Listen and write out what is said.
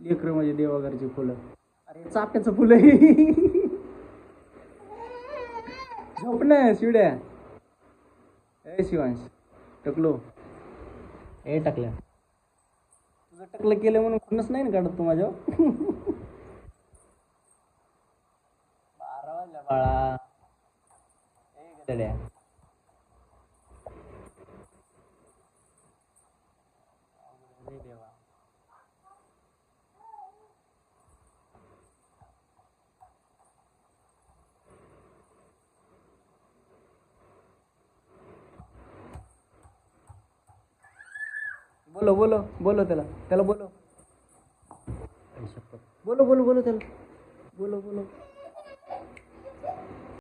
लेकरं म्हणजे देवाघरची फुलं. अरे चाफ्याचं फुलं आहे. झोप ना शिवड्या. ए शिवांश टकलो. ए टाकल्या तुझं टकलं केलं म्हणून खुन्नच नाही ना काढत तू माझ्यावर. 12 वाजल्या बाळा. ए गड्या देवा. बोलो बोलो बोलो त्याला त्याला बोलो. बोलो बोलो बोलो त्याला बोलो बोलो.